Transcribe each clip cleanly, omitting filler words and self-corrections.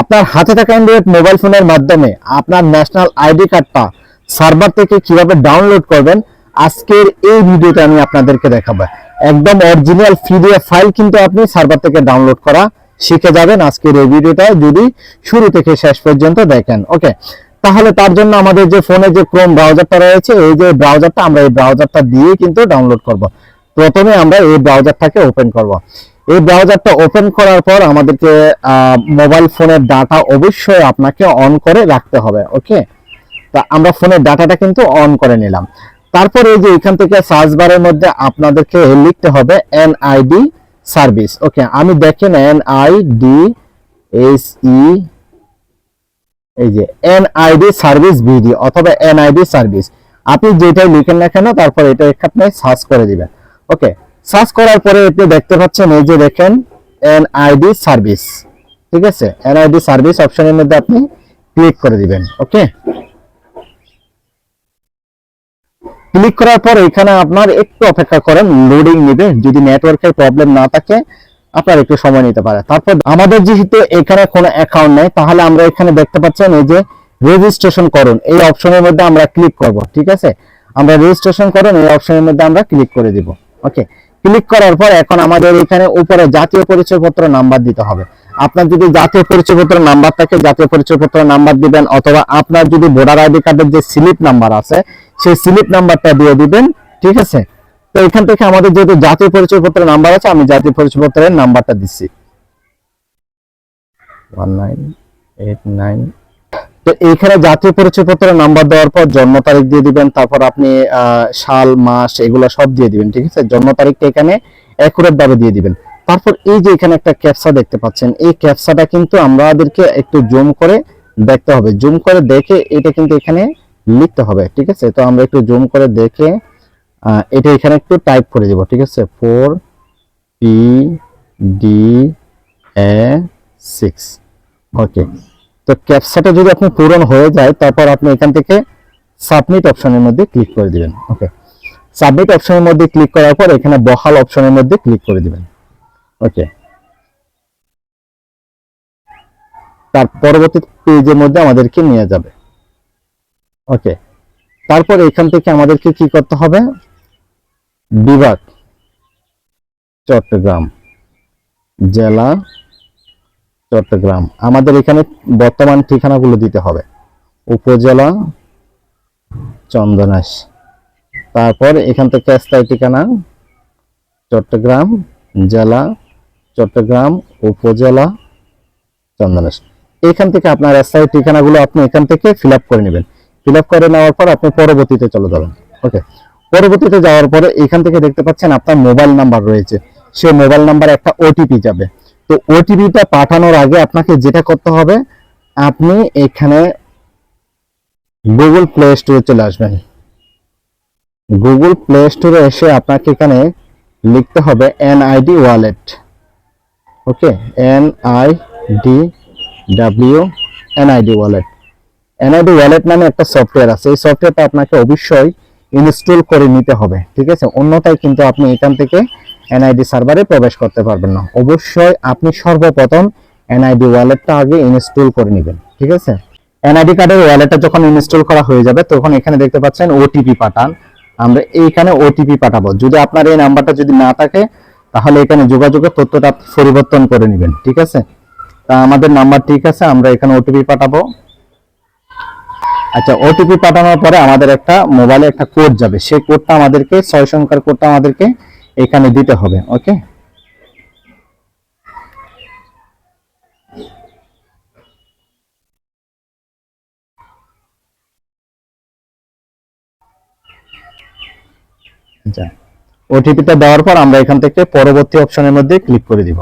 আপনার হাতে থাকা অ্যান্ড্রয়েড মোবাইল ফোনের মাধ্যমে আপনার ন্যাশনাল আইডি কার্ডটা সার্ভার থেকে কিভাবে ডাউনলোড করবেন আজকের এই ভিডিওতে আমি আপনাদেরকে দেখাবো। একদম অরিজিনাল পিডিএফ ফাইল কিন্তু আপনি সার্ভার থেকে ডাউনলোড করা শিখে যাবেন আজকের এই ভিডিওটা যদি শুরু থেকে শেষ পর্যন্ত দেখেন। ওকে, তাহলে তার জন্য আমাদের যে ফোনে যে ক্রোম ব্রাউজারটা রয়েছে, এই যে ব্রাউজারটা, আমরা এই ব্রাউজারটা দিয়ে কিন্তু ডাউনলোড করব। প্রথমে আমরা এই ব্রাউজারটাকে ওপেন করব। এই ব্রাউজারটা ওপেন করার পর আমাদেরকে মোবাইল ফোনের ডাটা অবশ্যই আপনাকে অন করে রাখতে হবে। ওকে, তা আমরা ফোনের ডাটাটা কিন্তু অন করে নিলাম। তারপর এই যে এখান থেকে সার্চ বারের মধ্যে আপনাদেরকে লিখতে হবে এনআইডি সার্ভিস। ওকে, আমি দেখেন এনআইডি এই যে এনআইডি সার্ভিস ভিডিও অথবা এনআইডি সার্ভিস, আপনি যেটাই লিখেন না কেন তারপর এটা আপনি সার্চ করে দিবেন। ওকে, সার্চ করার পরে আপনি দেখতে পাচ্ছেন এই যে দেখেন এনআইডি সার্ভিস। ঠিক আছে, এনআইডি সার্ভিস অপশনের মধ্যে আপনি ক্লিক করে দিবেন। ওকে, ক্লিক করার পর এখানে আপনার একটু অপেক্ষা করেন, লোডিং নেবে। যদি নেটওয়ার্কের প্রবলেম না থাকে আপনার একটু সময় নিতে পারে। তারপর আমাদের যেহেতু এখানে কোনো অ্যাকাউন্ট নেই, তাহলে আমরা এখানে দেখতে পাচ্ছেন এই যে রেজিস্ট্রেশন করুন, এই অপশনের মধ্যে আমরা ক্লিক করব। ঠিক আছে, আমরা রেজিস্ট্রেশন করুন এই অপশনের মধ্যে আমরা ক্লিক করে দিব। ওকে, ক্লিক করার পর এখন আমাদের এখানে উপরে জাতীয় পরিচয়পত্র নাম্বার দিতে হবে। আপনার যদি জাতীয় পরিচয়পত্র নাম্বার থাকে জাতীয় পরিচয়পত্র নাম্বার দিবেন, অথবা আপনার যদি ভোটার আইডি কার্ডের যে স্লিপ নাম্বার আছে সেই স্লিপ নাম্বারটা দিয়ে দিবেন। ঠিক আছে, তো এখান থেকে আমাদের যেহেতু জাতীয় পরিচয়পত্রের নাম্বার আছে, আমি জাতীয় পরিচয়পত্রের নাম্বারটা দিচ্ছি 1989। তো এইখানে জাতীয় পরিচয়পত্রের নাম্বার দেওয়ার পর জন্ম তারিখ দিয়ে দিবেন, তারপর আপনি সাল মাস এগুলো সব দিয়ে দিবেন। ঠিক আছে, জন্ম তারিখটা এখানে অ্যাকুরেট ভাবে দিয়ে দিবেন। তারপর এই যে এখানে একটা ক্যাপচা দেখতে পাচ্ছেন, এই ক্যাপচাটা কিন্তু আমাদেরকে একটু জুম করে দেখতে হবে। জুম করে দেখে এটা কিন্তু এখানে লিখতে হবে। ঠিক আছে, তো আমরা একটু জুম করে দেখে এটা এখানে একটু টাইপ করে দিব। ঠিক আছে, 4PDA6। ওকে, তো ক্যাপচাটা যদি আপনি পূরণ হয়ে যায় তারপর আপনি এখান থেকে সাবমিট অপশনের মধ্যে ক্লিক করে দিবেন। ওকে, সাবমিট অপশনের মধ্যে ক্লিক করার পর এখানে বহাল অপশনের মধ্যে ক্লিক করে দিবেন। ওকে, তার পরবর্তী পেজের মধ্যে আমাদেরকে নিয়ে যাবে। ওকে, তারপর এখান থেকে আমাদেরকে কি করতে হবে, বিভাগ চট্টগ্রাম, জেলা চট্টগ্রাম, আমাদের এখানে বর্তমান ঠিকানাগুলো দিতে হবে। উপজেলা চন্দনাইশ, তারপর এখান থেকে স্থায়ী ঠিকানা চট্টগ্রাম, জেলা চট্টগ্রাম, উপজেলা চন্দনাইশ। এখান থেকে আপনার স্থায়ী ঠিকানাগুলো আপনি এখান থেকে ফিল আপ করে নেবেন। ফিল আপ করে নেওয়ার পর আপনি পরবর্তীতে চলে যাবেন। ওকে, পরবর্তীতে যাওয়ার পরে এখান থেকে দেখতে পাচ্ছেন আপনার মোবাইল নাম্বার রয়েছে, সেই মোবাইল নাম্বার একটা ওটিপি যাবে। তো ওটিপিটা পাঠানোর আগে আপনাকে যেটা করতে হবে, আপনি এখানে গুগল প্লে স্টোরে চলে আসবেন। গুগল প্লে স্টোরে এসে আপনাকে এখানে লিখতে হবে এনআইডি ওয়ালেট। ওকে, এনআইডি ওয়ালেট। এনআইডি ওয়ালেট নামে একটা সফটওয়্যার আছে, এই সফটওয়্যারটা আপনাকে অবশ্যই ইনস্টল করে নিতে হবে। ঠিক আছে, অন্যথায় কিন্তু আপনি এখান থেকে এনআইডি সার্ভারে প্রবেশ করতে পারবেন না। অবশ্যই আপনি সর্বপ্রথম এনআইডি ওয়ালেটটা আগে ইনস্টল করে নেবেন। ঠিক আছে, এনআইডি কার্ডের ওয়ালেটটা যখন ইনস্টল করা হয়ে যাবে তখন এখানে দেখতে পাচ্ছেন ওটিপি পাঠান, আমরা এইখানে ওটিপি পাঠাবো। যদি আপনার এই নাম্বারটা যদি না থাকে তাহলে এখানে যোগাযোগের তথ্যটা পরিবর্তন করে নেবেন। ঠিক আছে, তা আমাদের নাম্বার ঠিক আছে, আমরা এখানে ওটিপি পাঠাবো। আচ্ছা, ওটিপি পাঠানোর পরে আমাদের একটা মোবাইলে একটা কোড যাবে, সেই কোডটা আমাদেরকে 6 সংখ্যার কোডটা আমাদেরকে এখানে দিতে হবে। ওকে, আচ্ছা, ওটিপিটা দেওয়ার পর আমরা এখান থেকে পরবর্তী অপশনের মধ্যে ক্লিক করে দিব।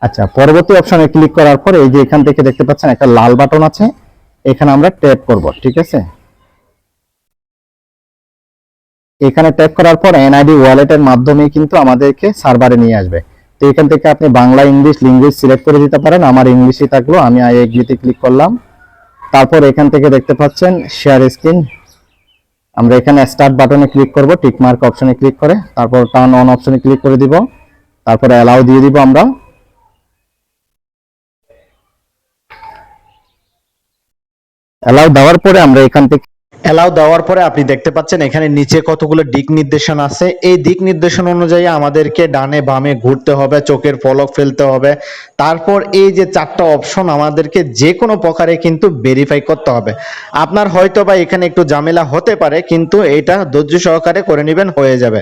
আচ্ছা, পরবর্তী অপশনে ক্লিক করার পর এই যে এখান থেকে দেখতে পাচ্ছেন একটা লাল বাটন আছে, এখানে আমরা ট্যাপ করব। ঠিক আছে, এখানে ট্যাপ করার পর এনআইডি ওয়ালেটের মাধ্যমে কিন্তু আমাদেরকে সার্ভারে নিয়ে আসবে। তো এখান থেকে আপনি বাংলা ইংলিশ ল্যাঙ্গুয়েজ সিলেক্ট করে দিতে পারেন, আমার ইংলিশই থাকলো, আমি আই এগ্রিতে ক্লিক করলাম। তারপর এখান থেকে দেখতে পাচ্ছেন শেয়ার স্ক্রিন, আমরা এখানে স্টার্ট বাটনে ক্লিক করব, টিক মার্ক অপশনে ক্লিক করে তারপর টার্ন অন অপশনে ক্লিক করে দিব, তারপর অ্যালাউ দিয়ে দিব আমরা। অ্যালাউ দেওয়ার পরে আমরা এখান থেকে অ্যালাউ দেওয়ার পরে আপনি দেখতে পাচ্ছেন এখানে নিচে কতগুলো দিক নির্দেশনা আছে। এই দিক নির্দেশনা অনুযায়ী আমাদেরকে ডানে বামে ঘুরতে হবে, চোখের পলক ফেলতে হবে। তারপর এই যে 4টা অপশন আমাদেরকে যে কোনো প্রকারে কিন্তু ভেরিফাই করতে হবে। আপনার হয়তো বা এখানে একটু ঝামেলা হতে পারে, কিন্তু এটা ধৈর্য সহকারে করে নেবেন, হয়ে যাবে।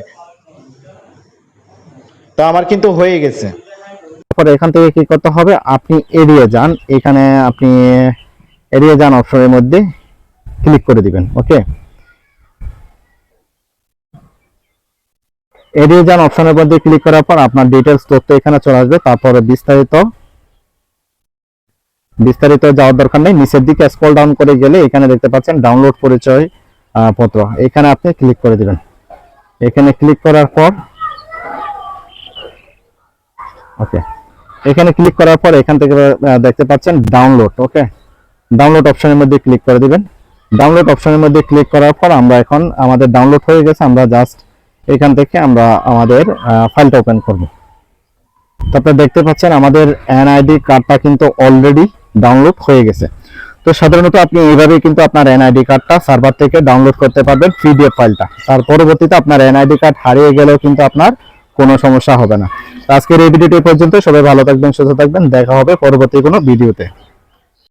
তো আমার কিন্তু হয়ে গেছে। তারপরে এখান থেকে কি করতে হবে, আপনি এড়িয়ে যান, এখানে আপনি এড়িয়ে যান অপশনের মধ্যে ক্লিক করে দিবেন। ওকে, এড়িয়ে যান অপশনের মধ্যে ক্লিক করার পর আপনার ডিটেলস তথ্য এখানে চলে আসবে। তারপরে বিস্তারিত যাওয়ার দরকার নেই, নিচের দিকে স্ক্রল ডাউন করে গেলে এখানে দেখতে পাচ্ছেন ডাউনলোড পরিচয় পত্র, এখানে আপনি ক্লিক করে দিবেন। এখানে ক্লিক করার পর ওকে, এখানে ক্লিক করার পর এখান থেকে দেখতে পাচ্ছেন ডাউনলোড। ওকে, ডাউনলোড অপশনের মধ্যে ক্লিক করে দিবেন। ডাউনলোড অপশনের মধ্যে ক্লিক করার পর আমরা এখন আমাদের ডাউনলোড হয়ে গেছে, আমরা জাস্ট এখান থেকে আমরা আমাদের ফাইলটা ওপেন করব। তো আপনারা দেখতে পাচ্ছেন আমাদের এনআইডি কার্ডটা কিন্তু অলরেডি ডাউনলোড হয়ে গেছে। তো সাধারণত আপনি এইভাবেই কিন্তু আপনার এনআইডি কার্ডটা সার্ভার থেকে ডাউনলোড করতে পারবেন, পিডিএফ ফাইলটা। তার পরবর্তীতে আপনার এনআইডি কার্ড হারিয়ে গেলেও কিন্তু আপনার কোনো সমস্যা হবে না। আজকের এই ভিডিওটি পর্যন্ত, সবাই ভালো থাকবেন, সুস্থ থাকবেন, দেখা হবে পরবর্তী কোনো ভিডিওতে।